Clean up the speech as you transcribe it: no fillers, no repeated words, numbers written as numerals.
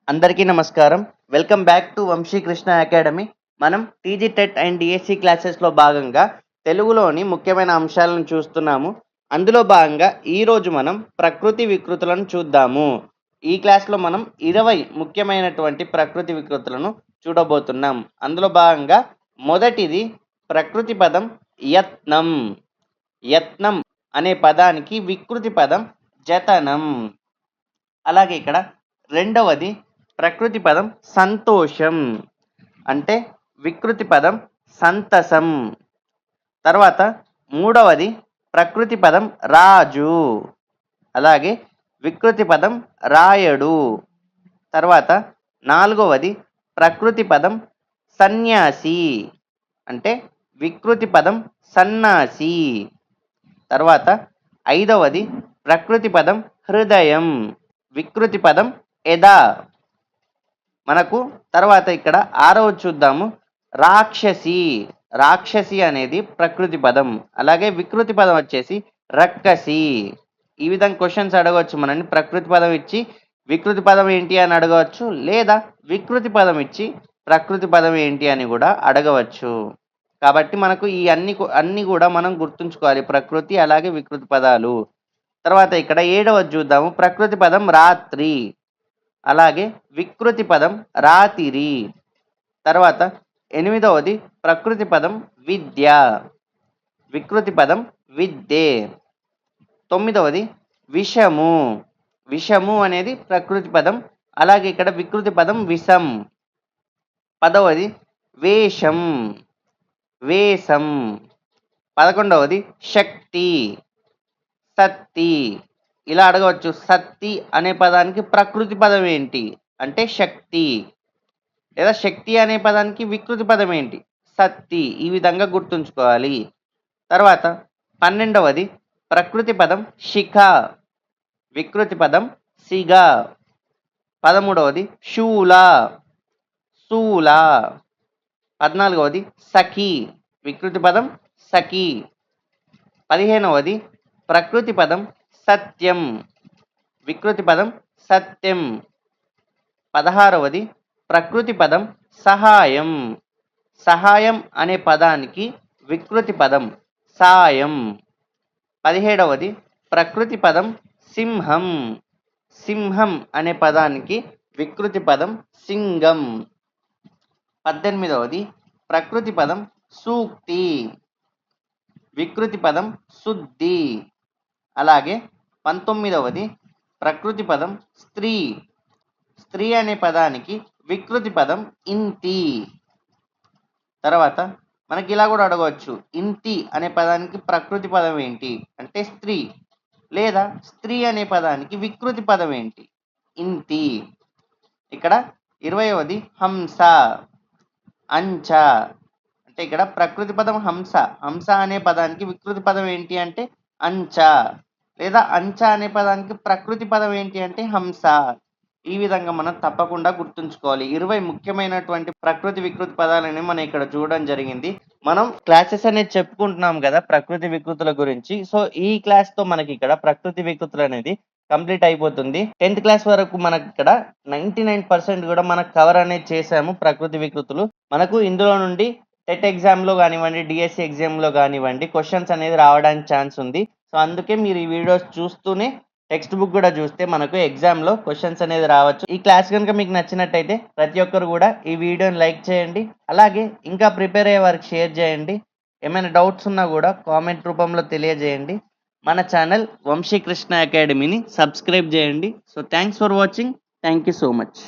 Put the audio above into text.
అందరికీ నమస్కారం. Welcome back to Vamsikrishna academy. మనం టీజీ టెట్ అండ్ డిఎస్సి క్లాసెస్లో భాగంగా తెలుగులోని ముఖ్యమైన అంశాలను చూస్తున్నాము. అందులో భాగంగా ఈరోజు మనం ప్రకృతి వికృతులను చూద్దాము. ఈ క్లాస్లో మనం 20 ముఖ్యమైనటువంటి ప్రకృతి వికృతులను చూడబోతున్నాం. అందులో భాగంగా మొదటిది ప్రకృతి పదం యత్నం. యత్నం అనే పదానికి వికృతి పదం జతనం. అలాగే ఇక్కడ రెండవది ప్రకృతి పదం సంతోషం, అంటే వికృతి పదం సంతసం. తర్వాత మూడవది ప్రకృతి పదం రాజు, అలాగే వికృతి పదం రాయడు. తర్వాత నాలుగవది ప్రకృతి పదం సన్యాసి, అంటే వికృతి పదం సన్నాసి. తర్వాత ఐదవది ప్రకృతి పదం హృదయం, వికృతి పదం ఎదా. మనకు తర్వాత ఇక్కడ ఆరవది చూద్దాము, రాక్షసి. రాక్షసి అనేది ప్రకృతి పదం. అలాగే వికృతి పదం వచ్చేసి రక్కసి. ఈ విధంగా క్వశ్చన్స్ అడగవచ్చు మనని. ప్రకృతి పదం ఇచ్చి వికృతి పదం ఏంటి అని అడగవచ్చు, లేదా వికృతి పదం ఇచ్చి ప్రకృతి పదం ఏంటి అని కూడా అడగవచ్చు. కాబట్టి మనకు ఈ అన్ని కూడా మనం గుర్తుంచుకోవాలి, ప్రకృతి అలాగే వికృతి పదాలు. తర్వాత ఇక్కడ ఏడవది చూద్దాము, ప్రకృతి పదం రాత్రి, అలాగే వికృతి పదం రాతిరి. తర్వాత ఎనిమిదవది ప్రకృతి పదం విద్య, వికృతి పదం విద్యే. తొమ్మిదవది విషము. విషము అనేది ప్రకృతి పదం, అలాగే ఇక్కడ వికృతి పదం విషం. పదవది వేషం, వేషం. 11వది శక్తి, సత్తి. ఇలా అడగవచ్చు, సత్తి అనే పదానికి ప్రకృతి పదం ఏంటి అంటే శక్తి, లేదా శక్తి అనే పదానికి వికృతి పదం ఏంటి సత్తి. ఈ విధంగా గుర్తుంచుకోవాలి. తర్వాత 12వది ప్రకృతి పదం శిఖ, వికృతి పదం సిగ. 13వది శూల, శూల. 14వది సఖి, వికృతి పదం సఖి. 15వది ప్రకృతి పదం సత్యం, వికృతి పదం సత్యం. 16వది ప్రకృతి పదం సహాయం, సహాయం అనే పదానికి వికృతి పదం సాయం. 17వది ప్రకృతి పదం సింహం, సింహం అనే పదానికి వికృతి పదం సింగం. 18వది ప్రకృతి పదం సూక్తి, వికృతి పదం శుద్ధి. అలాగే 19వది ప్రకృతి పదం స్త్రీ, స్త్రీ అనే పదానికి వికృతి పదం ఇంతి. తర్వాత మనకి ఇలా కూడా అడగవచ్చు, ఇంతి అనే పదానికి ప్రకృతి పదం ఏంటి అంటే స్త్రీ, లేదా స్త్రీ అనే పదానికి వికృతి పదం ఏంటి ఇంతి. ఇక్కడ 20వది హంస, అంచ. అంటే ఇక్కడ ప్రకృతి పదం హంస, హంస అనే పదానికి వికృతి పదం ఏంటి అంటే అంచ, లేదా అంచ అనే పదానికి ప్రకృతి పదం ఏంటి అంటే హంస. ఈ విధంగా మనం తప్పకుండా గుర్తుంచుకోవాలి. 20 ముఖ్యమైనటువంటి ప్రకృతి వికృతి పదాలని మనం ఇక్కడ చూడడం జరిగింది. మనం క్లాసెస్ అనేది చెప్పుకుంటున్నాం కదా ప్రకృతి వికృతుల గురించి. సో ఈ క్లాస్ తో మనకి ఇక్కడ ప్రకృతి వికృతులు అనేది కంప్లీట్ అయిపోతుంది. 10th క్లాస్ వరకు మనకి ఇక్కడ 99% కూడా మనకు కవర్ అనేది చేసాము ప్రకృతి వికృతులు. మనకు ఇందులో నుండి టెట్ ఎగ్జామ్ లో కానివ్వండి, డిఎస్సి ఎగ్జామ్ లో కానివ్వండి క్వశ్చన్స్ అనేది రావడానికి ఛాన్స్ ఉంది. సో అందుకే మీరు ఈ వీడియోస్ చూస్తూనే టెక్స్ట్ బుక్ కూడా చూస్తే మనకు ఎగ్జామ్లో క్వశ్చన్స్ అనేది రావచ్చు. ఈ క్లాస్ కనుక మీకు నచ్చినట్టయితే ప్రతి ఒక్కరు కూడా ఈ వీడియోని లైక్ చేయండి, అలాగే ఇంకా ప్రిపేర్ అయ్యే వారికి షేర్ చేయండి. ఏమైనా డౌట్స్ ఉన్నా కూడా కామెంట్ రూపంలో తెలియజేయండి. మన ఛానల్ వంశీకృష్ణ అకాడమీని సబ్స్క్రైబ్ చేయండి. So thanks for watching. Thank you so much.